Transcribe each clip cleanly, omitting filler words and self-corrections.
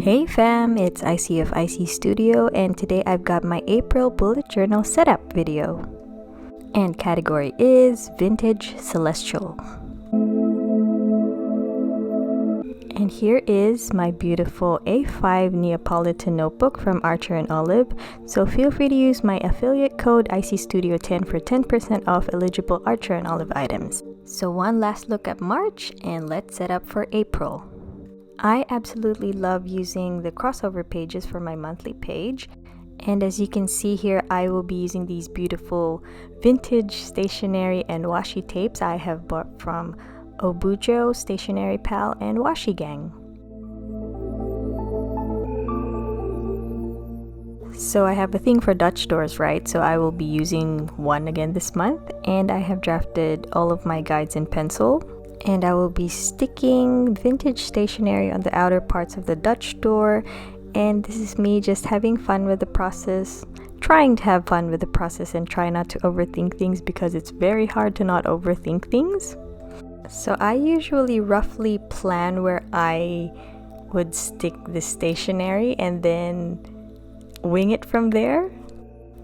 Hey fam, it's IC of IC Studio, and today I've got my April bullet journal setup video. And category is Vintage Celestial. And here is my beautiful A5 Neapolitan Notebook from Archer and Olive. So feel free to use my affiliate code ICStudio10 for 10% off eligible Archer and Olive items. So one last look at March, and let's set up for April. I absolutely love using the crossover pages for my monthly page, and as you can see here, I will be using these beautiful vintage stationery and washi tapes I have bought from Bujo, Stationery Pal, and Washi Gang. So I have a thing for Dutch doors, right? So I will be using one again this month, and I have drafted all of my guides in pencil. And I will be sticking vintage stationery on the outer parts of the Dutch door. And this is me just having fun with the process, trying to have fun with the process and try not to overthink things, because it's very hard to not overthink things. So I usually roughly plan where I would stick the stationery and then wing it from there.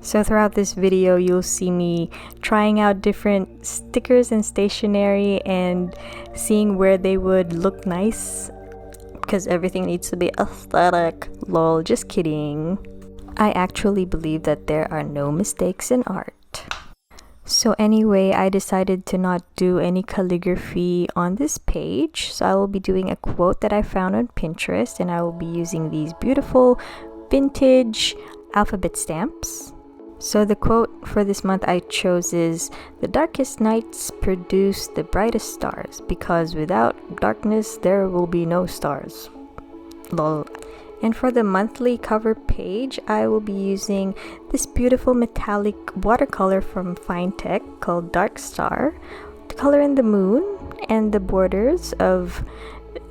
So throughout this video, you'll see me trying out different stickers and stationery and seeing where they would look nice, because everything needs to be aesthetic. Lol, just kidding. I actually believe that there are no mistakes in art. So anyway, I decided to not do any calligraphy on this page. So I will be doing a quote that I found on Pinterest, and I will be using these beautiful vintage alphabet stamps. So the quote for this month I chose is, "The darkest nights produce the brightest stars, because without darkness there will be no stars." Lol. And for the monthly cover page, I will be using this beautiful metallic watercolor from Fine Tech called Dark Star to color in the moon and the borders of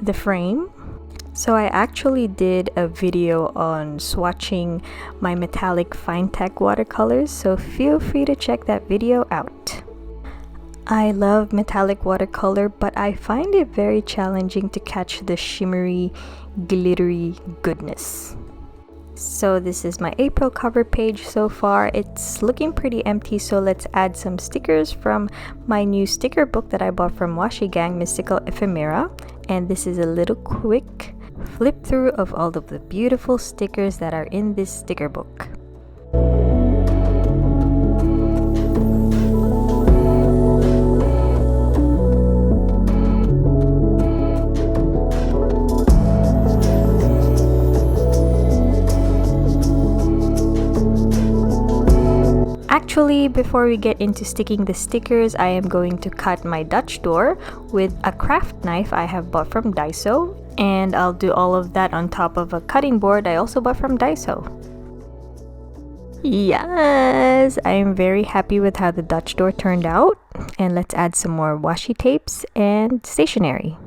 the frame. So I actually did a video on swatching my metallic Fine Tech watercolors, so feel free to check that video out. I love metallic watercolor, but I find it very challenging to catch the shimmery, glittery goodness. So this is my April cover page so far. It's looking pretty empty, so let's add some stickers from my new sticker book that I bought from Washi Gang, Mystical Ephemera. And this is a little quick flip through of all of the beautiful stickers that are in this sticker book. Actually, before we get into sticking the stickers, I am going to cut my Dutch door with a craft knife I have bought from Daiso, and I'll do all of that on top of a cutting board I also bought from Daiso. Yes, I am very happy with how the Dutch door turned out, and let's add some more washi tapes and stationery.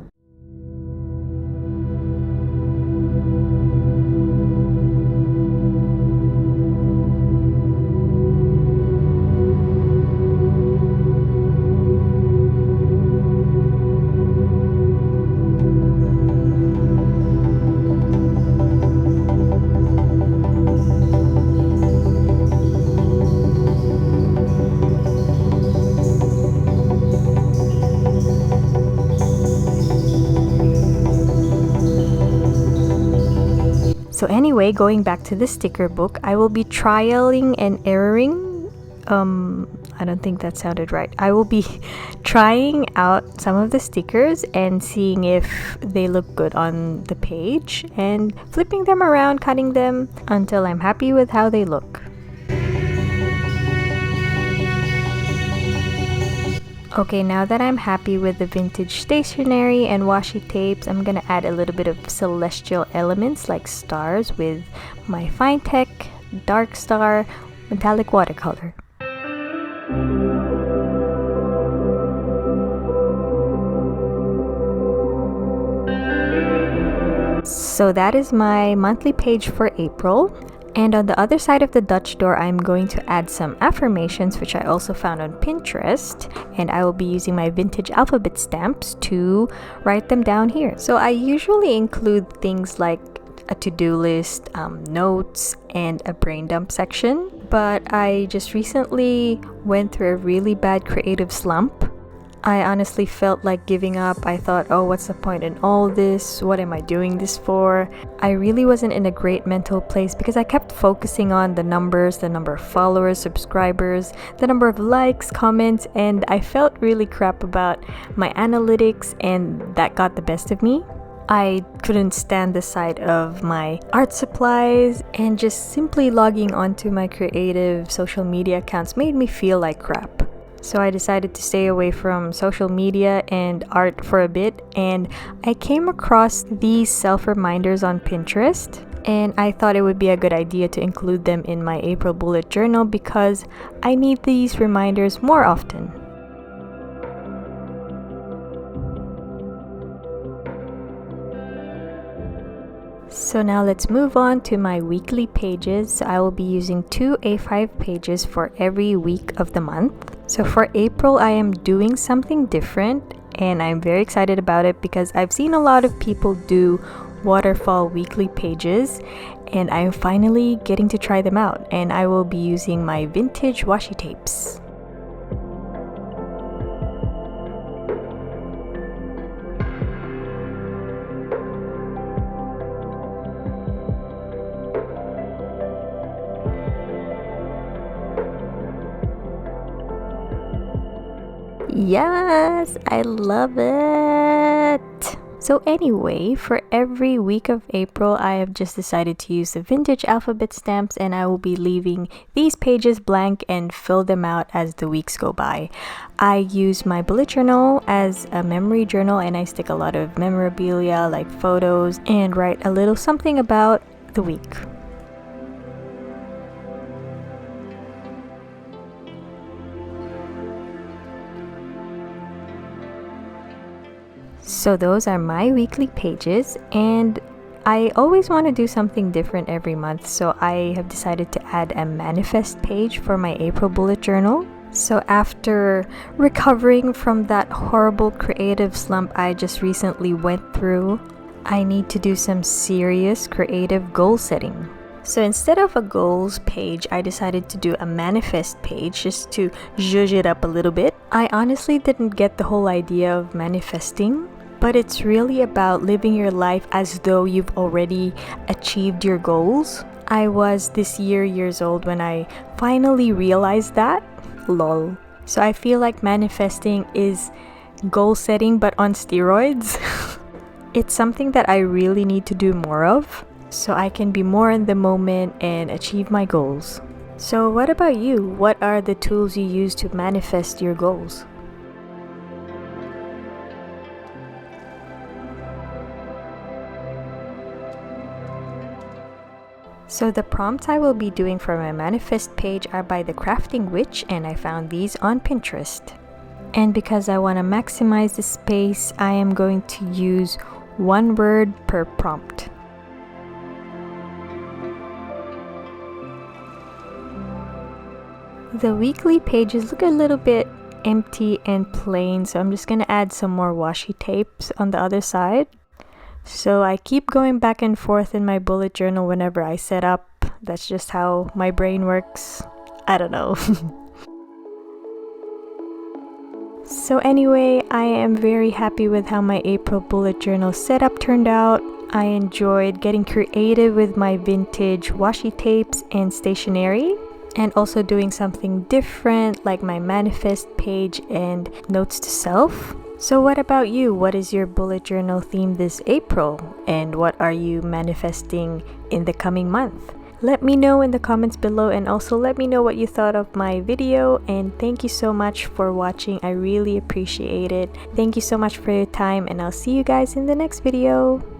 So anyway, going back to the sticker book, I will be trialing and erroring. I don't think that sounded right. I will be trying out some of the stickers and seeing if they look good on the page, and flipping them around, cutting them until I'm happy with how they look. Okay, now that I'm happy with the vintage stationery and washi tapes, I'm gonna add a little bit of celestial elements like stars with my Fine Tech Dark Star metallic watercolor. So that is my monthly page for April. And on the other side of the Dutch door, I'm going to add some affirmations, which I also found on Pinterest, and I will be using my vintage alphabet stamps to write them down here. So I usually include things like a to-do list, notes, and a brain dump section. But I just recently went through a really bad creative slump. I honestly felt like giving up. I thought, oh, what's the point in all this? What am I doing this for? I really wasn't in a great mental place because I kept focusing on the numbers, the number of followers, subscribers, the number of likes, comments, and I felt really crap about my analytics, and that got the best of me. I couldn't stand the sight of my art supplies, and just simply logging onto my creative social media accounts made me feel like crap. So I decided to stay away from social media and art for a bit, and I came across these self-reminders on Pinterest, and I thought it would be a good idea to include them in my April bullet journal because I need these reminders more often. So now let's move on to my weekly pages. So I will be using 2 A5 pages for every week of the month. So for April, I am doing something different, and I'm very excited about it because I've seen a lot of people do waterfall weekly pages, and I'm finally getting to try them out, and I will be using my vintage washi tapes. Yes, I love it. So anyway, for every week of April, I have just decided to use the vintage alphabet stamps, and I will be leaving these pages blank and fill them out as the weeks go by. I use my bullet journal as a memory journal, and I stick a lot of memorabilia like photos and write a little something about the week. So those are my weekly pages, and I always want to do something different every month, so I have decided to add a manifest page for my April bullet journal. So after recovering from that horrible creative slump I just recently went through, I need to do some serious creative goal setting. So instead of a goals page, I decided to do a manifest page just to zhuzh it up a little bit. I honestly didn't get the whole idea of manifesting, but it's really about living your life as though you've already achieved your goals. I was this years old when I finally realized that. Lol. So I feel like manifesting is goal setting but on steroids. It's something that I really need to do more of, so I can be more in the moment and achieve my goals. So what about you? What are the tools you use to manifest your goals? So the prompts I will be doing for my manifest page are by the Crafting Witch, and I found these on Pinterest. And because I want to maximize the space, I am going to use one word per prompt. The weekly pages look a little bit empty and plain, so I'm just going to add some more washi tapes on the other side. So I keep going back and forth in my bullet journal whenever I set up. That's just how my brain works. I don't know. So anyway, I am very happy with how my April bullet journal setup turned out. I enjoyed getting creative with my vintage washi tapes and stationery, and also doing something different like my manifest page and notes to self. So what about you? What is your bullet journal theme this April? And what are you manifesting in the coming month? Let me know in the comments below, and also let me know what you thought of my video, and thank you so much for watching. I really appreciate it. Thank you so much for your time, and I'll see you guys in the next video.